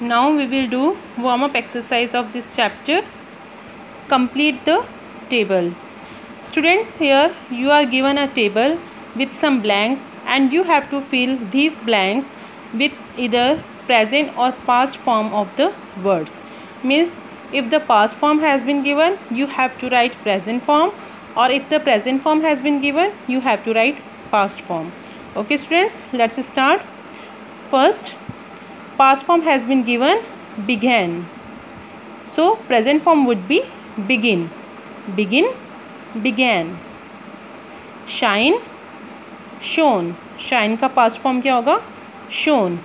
Now we will do warm-up exercise of this chapter. Complete the table. Students, here you are given a table with some blanks and you have to fill these blanks with either present or past form of the words. Means if the past form has been given, you have to write present form, or if the present form has been given, you have to write past form. Okay students, let's start. First, past form has been given began. So present form would be begin. Begin, began. Shine, shone. Shine का past form क्या होगा? Shone.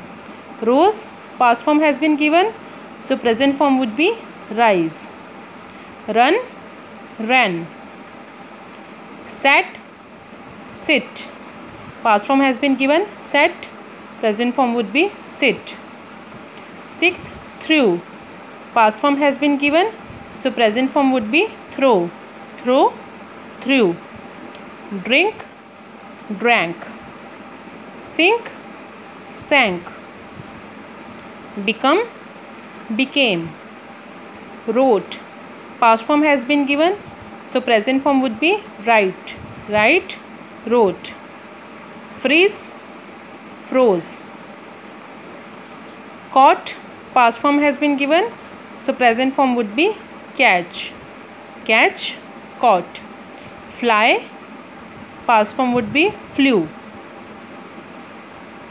Rose, past form has been given. So present form would be rise. Run, ran. Sat, sit. Past form has been given. Sat. Present form would be sit. Sixth, threw. Past form has been given. So present form would be throw. Throw, threw. Drink, drank. Sink, sank. Become, became. Wrote. Past form has been given. So present form would be write. Write, wrote. Freeze, froze. Caught, past form has been given. So present form would be catch. Catch, caught. Fly, past form would be flew.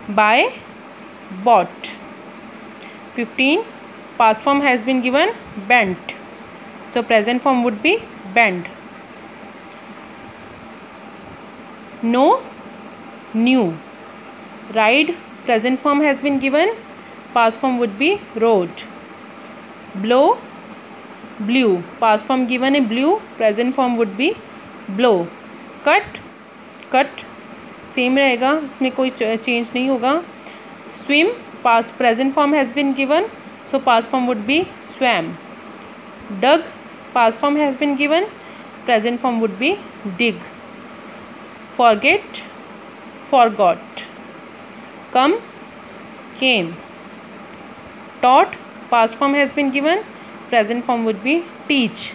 Buy, bought. 15, past form has been given bent. So present form would be bent. Know, knew. Ride, present form has been given. Past form would be rode. Blow, blew. Past form given है blew. Present form would be blow. Cut, cut. Same रहेगा, इसमें कोई change नहीं होगा. Swim, past present form has been given. So past form would be swam. Dug, past form has been given. Present form would be dig. Forget, forgot. Come, came. Taught, past form has been given. Present form would be teach.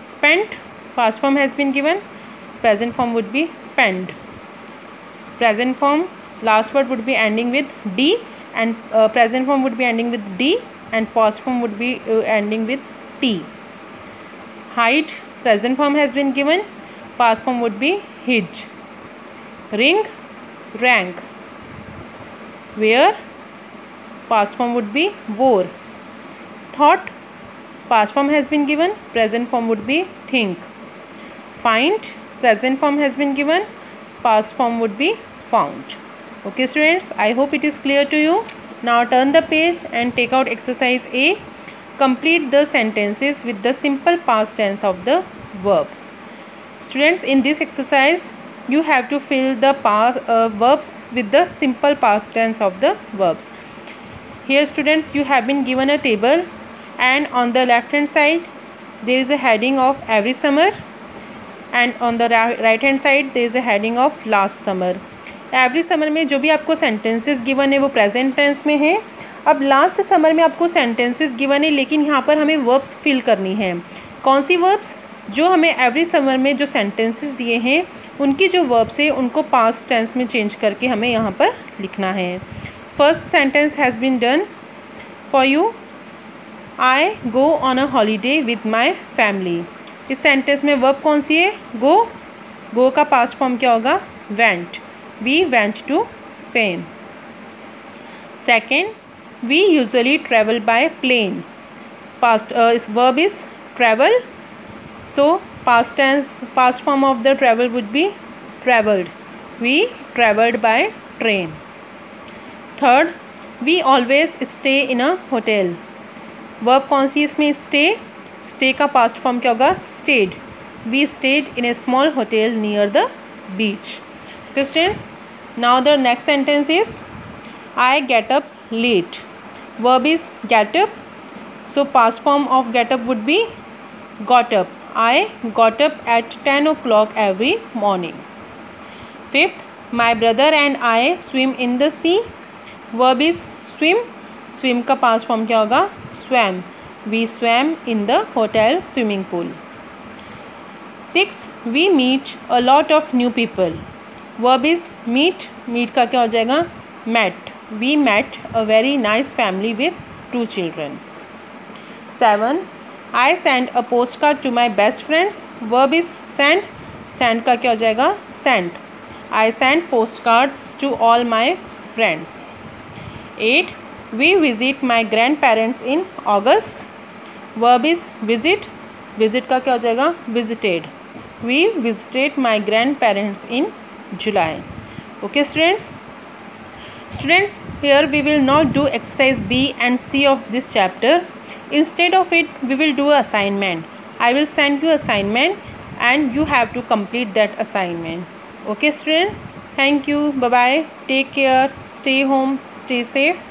Spent, past form has been given. Present form would be spend. Present form, last word would be ending with D, and present form would be ending with D, and past form would be ending with T. Hide, present form has been given. Past form would be hid. Ring, rank. Wear, past form would be wore. Thought, past form has been given. Present form would be think. Find, present form has been given. Past form would be found. Okay students, I hope it is clear to you. Now turn the page and take out exercise A. Complete the sentences with the simple past tense of the verbs. Students, in this exercise you have to fill the past verbs with the simple past tense of the verbs. Here students, you have been given a table, and on the left hand side there is a heading of every summer, and on the right hand side there is a heading of last summer. Every summer में जो भी आपको sentences given है वो present tense में है. अब last summer में आपको सेंटेंसेस गिवन है, लेकिन यहाँ पर हमें वर्ब्स फिल करनी है. कौन सी वर्ब्स? जो हमें एवरी समर में जो सेंटेंसेस दिए हैं उनकी जो वर्ब्स है उनको पास्ट टेंस में चेंज करके हमें यहाँ पर लिखना है. First sentence has been done for you. I go on a holiday with my family. इस सेंटेंस में वर्ब कौन सी है? गो. गो का पास्ट फॉर्म क्या होगा? Went. We went to Spain. Second, we usually travel by plane. Past verb is travel. So past tense, past form of the travel would be traveled. We traveled by train. Third, we always stay in a hotel. Verb कौन सी इसमें? stay. Stay का past form क्या होगा? stayed. We stayed in a small hotel near the beach. Okay students, now the next sentence is I get up late. Verb is get up. So past form of get up would be got up. I got up at 10 o'clock every morning. Fifth, my brother and I swim in the sea. Verb is swim. Swim का past form क्या होगा? Swam. We swam in the hotel swimming pool. 6. We meet a lot of new people. Verb is meet. Meet का क्या हो जाएगा? Met. We met a very nice family with 2 children. 7. I send a post card to my best friends. Verb is send. Send का क्या हो जाएगा? Send. I send post cards to all my friends. 8. We visit my grand parents in August. Verb is visit. Visit का क्या हो जाएगा? Visited. We visited my grand parents in July. Okay students, here we will not do exercise B and C of this chapter. Instead of it, we will do assignment. I will send you assignment and you have to complete that assignment. Okay students, thank you, bye bye, take care, stay home, stay safe.